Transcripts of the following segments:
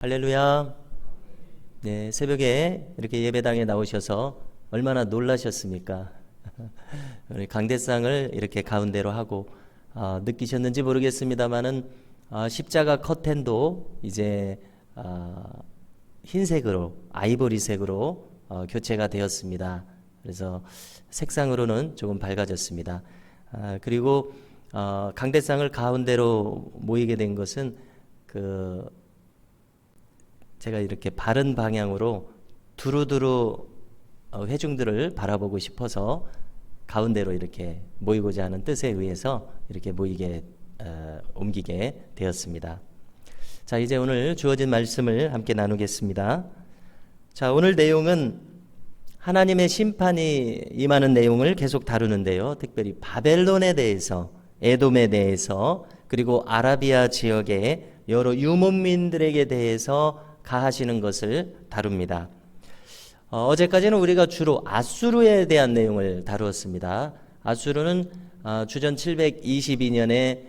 할렐루야. 네, 새벽에 이렇게 예배당에 나오셔서 얼마나 놀라셨습니까? 우리 강대상을 이렇게 가운데로 하고 느끼셨는지 모르겠습니다만은 십자가 커튼도 이제 흰색으로 아이보리색으로 교체가 되었습니다. 그래서 색상으로는 조금 밝아졌습니다. 그리고 강대상을 가운데로 모이게 된 것은 제가 이렇게 바른 방향으로 두루두루 회중들을 바라보고 싶어서 가운데로 이렇게 모이고자 하는 뜻에 의해서 이렇게 옮기게 되었습니다. 자, 이제 오늘 주어진 말씀을 함께 나누겠습니다. 자, 오늘 내용은 하나님의 심판이 임하는 내용을 계속 다루는데요. 특별히 바벨론에 대해서, 에돔에 대해서, 그리고 아라비아 지역의 여러 유목민들에게 대해서 가하시는 것을 다룹니다. 어제까지는 우리가 주로 아수르에 대한 내용을 다루었습니다. 아수르는 주전 722년에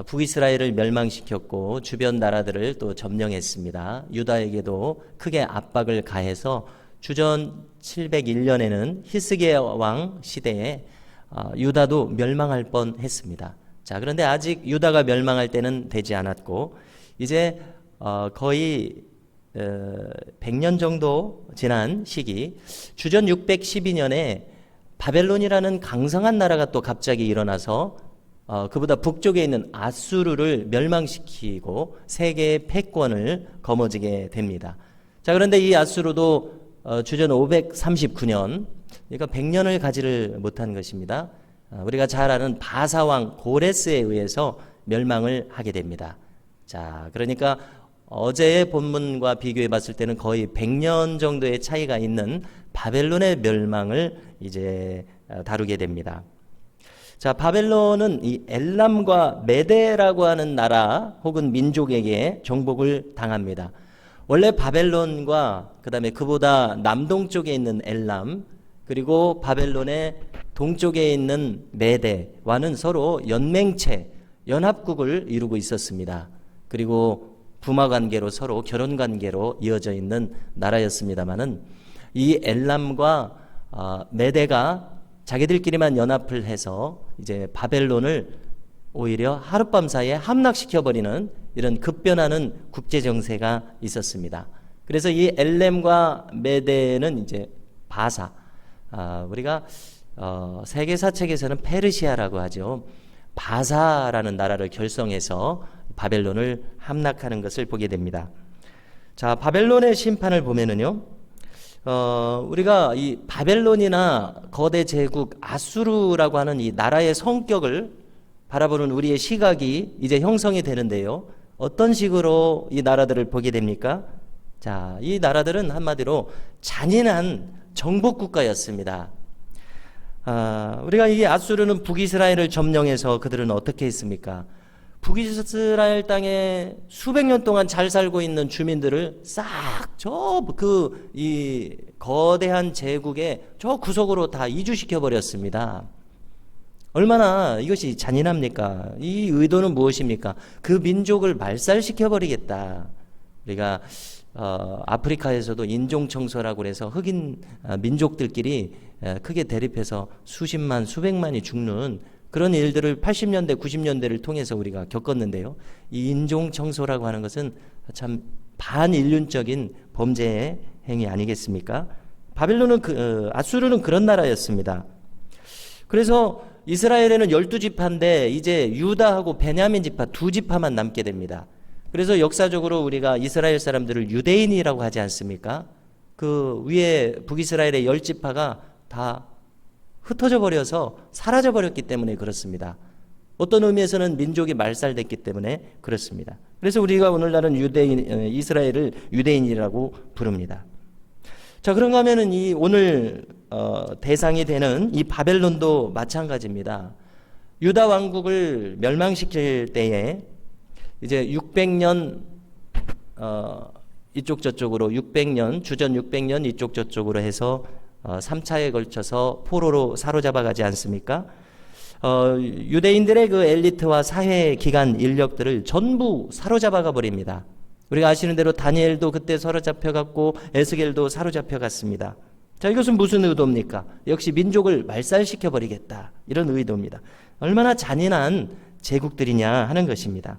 북이스라엘을 멸망시켰고 주변 나라들을 또 점령했습니다. 유다에게도 크게 압박을 가해서 주전 701년에는 히스기야 왕 시대에 유다도 멸망할 뻔했습니다. 자, 그런데 아직 유다가 멸망할 때는 되지 않았고 이제 거의 100년 정도 지난 시기, 주전 612년에 바벨론이라는 강성한 나라가 또 갑자기 일어나서 그보다 북쪽에 있는 아수르를 멸망시키고 세계의 패권을 거머쥐게 됩니다. 자, 그런데 이 아수르도 주전 539년, 그러니까 100년을 가지를 못한 것입니다. 우리가 잘 아는 바사왕 고레스에 의해서 멸망을 하게 됩니다. 자, 그러니까 어제의 본문과 비교해 봤을 때는 거의 100년 정도의 차이가 있는 바벨론의 멸망을 이제 다루게 됩니다. 자, 바벨론은 이 엘람과 메데라고 하는 나라 혹은 민족에게 정복을 당합니다. 원래 바벨론과 그다음에 그보다 남동쪽에 있는 엘람, 그리고 바벨론의 동쪽에 있는 메데와는 서로 연합국을 이루고 있었습니다. 그리고 부마 관계로 서로 결혼 관계로 이어져 있는 나라였습니다만은 이 엘람과 메데가 자기들끼리만 연합을 해서 이제 바벨론을 오히려 하룻밤 사이에 함락시켜 버리는 이런 급변하는 국제 정세가 있었습니다. 그래서 이 엘람과 메데는 이제 바사, 우리가 세계사 책에서는 페르시아라고 하죠. 바사라는 나라를 결성해서 바벨론을 함락하는 것을 보게 됩니다. 자, 바벨론의 심판을 보면은요, 우리가 이 바벨론이나 거대 제국 아수르라고 하는 이 나라의 성격을 바라보는 우리의 시각이 이제 형성이 되는데요. 어떤 식으로 이 나라들을 보게 됩니까? 자, 이 나라들은 한마디로 잔인한 정복 국가였습니다. 우리가 이 아수르는 북이스라엘을 점령해서 그들은 어떻게 했습니까? 북이스라엘 땅에 수백 년 동안 잘 살고 있는 주민들을 싹 이 거대한 제국의 저 구석으로 다 이주시켜 버렸습니다. 얼마나 이것이 잔인합니까? 이 의도는 무엇입니까? 그 민족을 말살시켜 버리겠다. 우리가 아프리카에서도 인종 청소라고 해서 흑인 민족들끼리 크게 대립해서 수십만 수백만이 죽는 그런 일들을 80년대 90년대를 통해서 우리가 겪었는데요. 이 인종 청소라고 하는 것은 참 반인륜적인 범죄의 행위 아니겠습니까? 아수르는 그런 나라였습니다. 그래서 이스라엘에는 12지파인데 이제 유다하고 베냐민 지파 두 지파만 남게 됩니다. 그래서 역사적으로 우리가 이스라엘 사람들을 유대인이라고 하지 않습니까? 그 위에 북이스라엘의 10지파가 다 흩어져 버려서 사라져 버렸기 때문에 그렇습니다. 어떤 의미에서는 민족이 말살됐기 때문에 그렇습니다. 그래서 우리가 오늘날은 이스라엘을 유대인이라고 부릅니다. 자, 그런가 하면은 이 오늘 대상이 되는 이 바벨론도 마찬가지입니다. 유다 왕국을 멸망시킬 때에 이제 600년 이쪽 저쪽으로 600년 주전 600년 이쪽 저쪽으로 해서 3차에 걸쳐서 포로로 사로잡아 가지 않습니까? 유대인들의 그 엘리트와 사회 기관 인력들을 전부 사로잡아가 버립니다. 우리가 아시는 대로 다니엘도 그때 사로잡혀갔고 에스겔도 사로잡혀갔습니다. 자, 이것은 무슨 의도입니까? 역시 민족을 말살시켜버리겠다, 이런 의도입니다. 얼마나 잔인한 제국들이냐 하는 것입니다.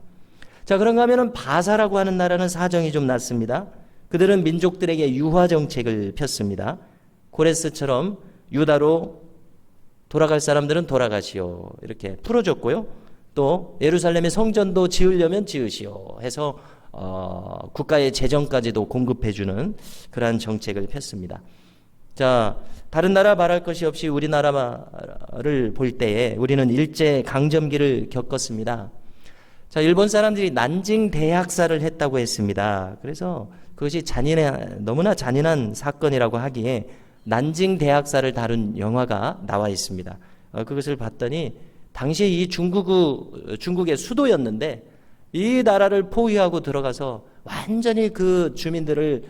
자, 그런가 하면 바사라고 하는 나라는 사정이 좀 낫습니다. 그들은 민족들에게 유화 정책을 폈습니다. 고레스처럼 유다로 돌아갈 사람들은 돌아가시오, 이렇게 풀어줬고요. 또 예루살렘의 성전도 지으려면 지으시오 해서 국가의 재정까지도 공급해주는 그러한 정책을 폈습니다. 자, 다른 나라 말할 것이 없이 우리나라를 볼 때에 우리는 일제 강점기를 겪었습니다. 자, 일본 사람들이 난징 대학살을 했다고 했습니다. 그래서 그것이 너무나 잔인한 사건이라고 하기에 난징 대학살을 다룬 영화가 나와 있습니다. 그것을 봤더니 당시에 이 중국의 수도였는데 이 나라를 포위하고 들어가서 완전히 그 주민들을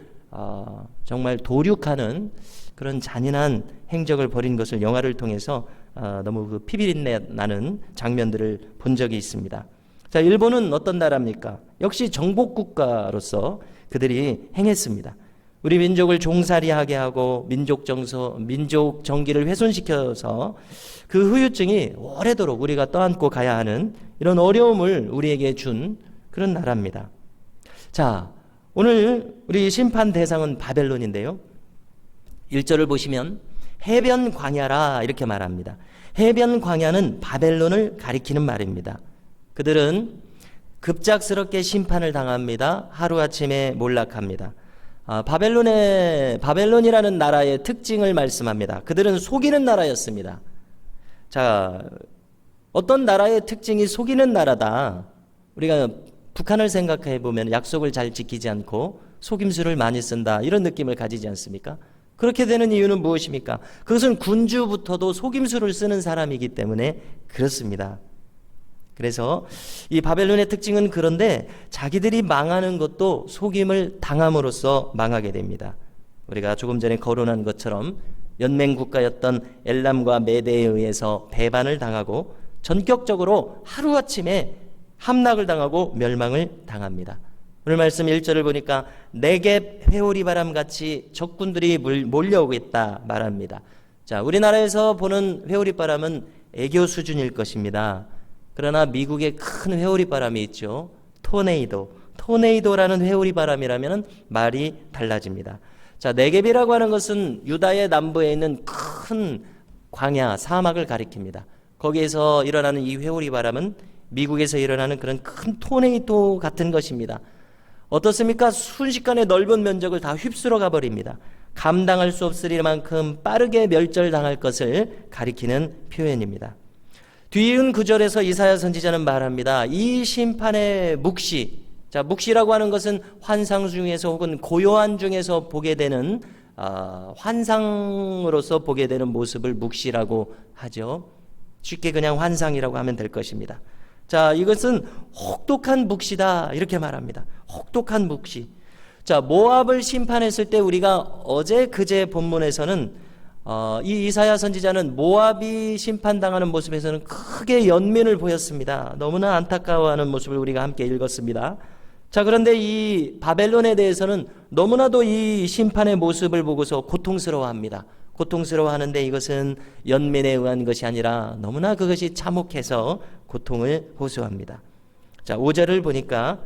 정말 도륙하는 그런 잔인한 행적을 벌인 것을 영화를 통해서 너무 그 피비린내 나는 장면들을 본 적이 있습니다. 자, 일본은 어떤 나라입니까? 역시 정복국가로서 그들이 행했습니다. 우리 민족을 종살이하게 하고 민족 정기를 훼손시켜서 그 후유증이 오래도록 우리가 떠안고 가야 하는 이런 어려움을 우리에게 준 그런 나라입니다. 자, 오늘 우리 심판 대상은 바벨론인데요. 1절을 보시면 해변 광야라 이렇게 말합니다. 해변 광야는 바벨론을 가리키는 말입니다. 그들은 급작스럽게 심판을 당합니다. 하루아침에 몰락합니다. 바벨론이라는 나라의 특징을 말씀합니다. 그들은 속이는 나라였습니다. 자, 어떤 나라의 특징이 속이는 나라다. 우리가 북한을 생각해 보면 약속을 잘 지키지 않고 속임수를 많이 쓴다, 이런 느낌을 가지지 않습니까? 그렇게 되는 이유는 무엇입니까? 그것은 군주부터도 속임수를 쓰는 사람이기 때문에 그렇습니다. 그래서 이 바벨론의 특징은 그런데 자기들이 망하는 것도 속임을 당함으로써 망하게 됩니다. 우리가 조금 전에 거론한 것처럼 연맹국가였던 엘람과 메대에 의해서 배반을 당하고 전격적으로 하루아침에 함락을 당하고 멸망을 당합니다. 오늘 말씀 1절을 보니까 네겝 회오리바람같이 적군들이 몰려오겠다 말합니다. 자, 우리나라에서 보는 회오리바람은 애교 수준일 것입니다. 그러나 미국에 큰 회오리바람이 있죠. 토네이도라는 회오리바람이라면 말이 달라집니다. 자, 네겝이라고 하는 것은 유다의 남부에 있는 큰 광야, 사막을 가리킵니다. 거기에서 일어나는 이 회오리바람은 미국에서 일어나는 그런 큰 토네이도 같은 것입니다. 어떻습니까? 순식간에 넓은 면적을 다 휩쓸어 가버립니다. 감당할 수 없을 만큼 빠르게 멸절당할 것을 가리키는 표현입니다. 뒤이은 구절에서 이사야 선지자는 말합니다. 이 심판의 묵시. 자, 묵시라고 하는 것은 환상 중에서 혹은 고요한 중에서 보게 되는 환상으로서 보게 되는 모습을 묵시라고 하죠. 쉽게 그냥 환상이라고 하면 될 것입니다. 자, 이것은 혹독한 묵시다 이렇게 말합니다. 혹독한 묵시. 자, 모압을 심판했을 때 우리가 그제 본문에서는 이 이사야 선지자는 모압이 심판당하는 모습에서는 크게 연민을 보였습니다. 너무나 안타까워하는 모습을 우리가 함께 읽었습니다. 자, 그런데 이 바벨론에 대해서는 너무나도 이 심판의 모습을 보고서 고통스러워합니다. 고통스러워하는데 이것은 연민에 의한 것이 아니라 너무나 그것이 참혹해서 고통을 호소합니다. 자, 5절을 보니까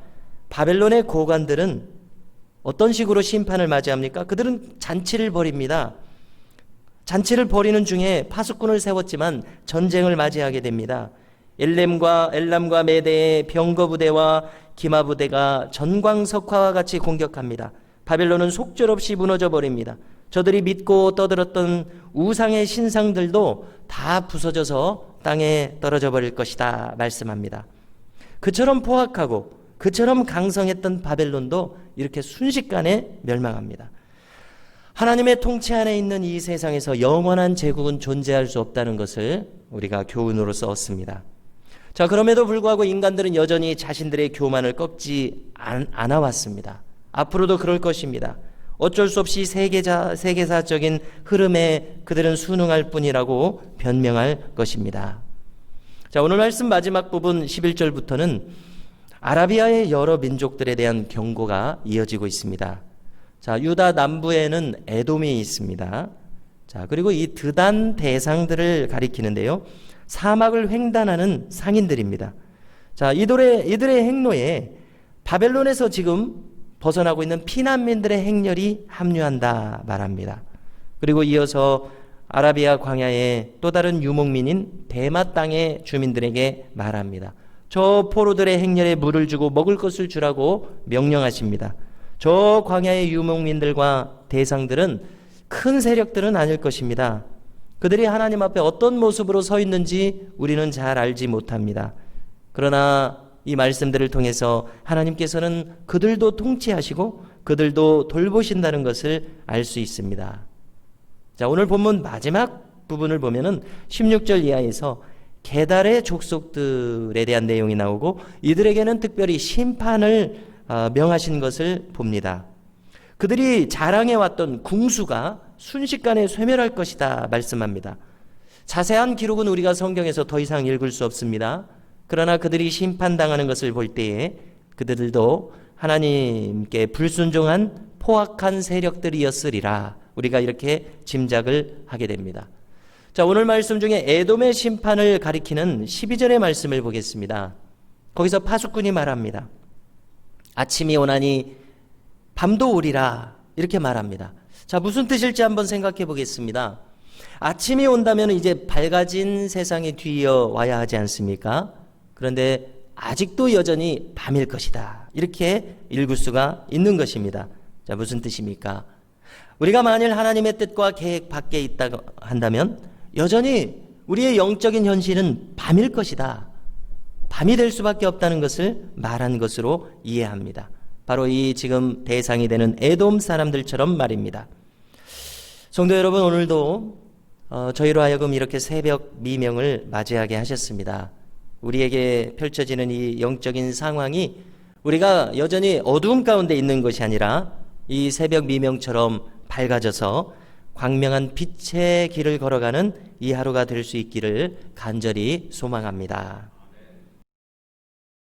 바벨론의 고관들은 어떤 식으로 심판을 맞이합니까? 그들은 잔치를 벌입니다. 잔치를 벌이는 중에 파수꾼을 세웠지만 전쟁을 맞이하게 됩니다. 엘람과 메대의 병거 부대와 기마 부대가 전광석화와 같이 공격합니다. 바벨론은 속절없이 무너져 버립니다. 저들이 믿고 떠들었던 우상의 신상들도 다 부서져서 땅에 떨어져 버릴 것이다 말씀합니다. 그처럼 포악하고 그처럼 강성했던 바벨론도 이렇게 순식간에 멸망합니다. 하나님의 통치 안에 있는 이 세상에서 영원한 제국은 존재할 수 없다는 것을 우리가 교훈으로서 얻습니다. 자, 그럼에도 불구하고 인간들은 여전히 자신들의 교만을 꺾지 않아 왔습니다. 앞으로도 그럴 것입니다. 어쩔 수 없이 세계사적인 흐름에 그들은 순응할 뿐이라고 변명할 것입니다. 자, 오늘 말씀 마지막 부분 11절부터는 아라비아의 여러 민족들에 대한 경고가 이어지고 있습니다. 자, 유다 남부에는 에돔이 있습니다. 자, 그리고 이 드단 대상들을 가리키는데요. 사막을 횡단하는 상인들입니다. 자, 이들의 행로에 바벨론에서 지금 벗어나고 있는 피난민들의 행렬이 합류한다 말합니다. 그리고 이어서 아라비아 광야의 또 다른 유목민인 베마 땅의 주민들에게 말합니다. 저 포로들의 행렬에 물을 주고 먹을 것을 주라고 명령하십니다. 저 광야의 유목민들과 대상들은 큰 세력들은 아닐 것입니다. 그들이 하나님 앞에 어떤 모습으로 서 있는지 우리는 잘 알지 못합니다. 그러나 이 말씀들을 통해서 하나님께서는 그들도 통치하시고 그들도 돌보신다는 것을 알 수 있습니다. 자, 오늘 본문 마지막 부분을 보면은 16절 이하에서 게달의 족속들에 대한 내용이 나오고 이들에게는 특별히 심판을 명하신 것을 봅니다. 그들이 자랑해왔던 궁수가 순식간에 쇠멸할 것이다 말씀합니다. 자세한 기록은 우리가 성경에서 더 이상 읽을 수 없습니다. 그러나 그들이 심판당하는 것을 볼 때에 그들도 하나님께 불순종한 포악한 세력들이었으리라 우리가 이렇게 짐작을 하게 됩니다. 자, 오늘 말씀 중에 에돔의 심판을 가리키는 12절의 말씀을 보겠습니다. 거기서 파수꾼이 말합니다. 아침이 오나니 밤도 오리라 이렇게 말합니다. 자, 무슨 뜻일지 한번 생각해 보겠습니다. 아침이 온다면 이제 밝아진 세상이 뒤이어 와야 하지 않습니까? 그런데 아직도 여전히 밤일 것이다 이렇게 읽을 수가 있는 것입니다. 자, 무슨 뜻입니까? 우리가 만일 하나님의 뜻과 계획 밖에 있다고 한다면 여전히 우리의 영적인 현실은 밤일 것이다. 밤이 될 수밖에 없다는 것을 말한 것으로 이해합니다. 바로 이 지금 대상이 되는 에돔 사람들처럼 말입니다. 성도 여러분, 오늘도 저희로 하여금 이렇게 새벽 미명을 맞이하게 하셨습니다. 우리에게 펼쳐지는 이 영적인 상황이 우리가 여전히 어두움 가운데 있는 것이 아니라 이 새벽 미명처럼 밝아져서 광명한 빛의 길을 걸어가는 이 하루가 될 수 있기를 간절히 소망합니다.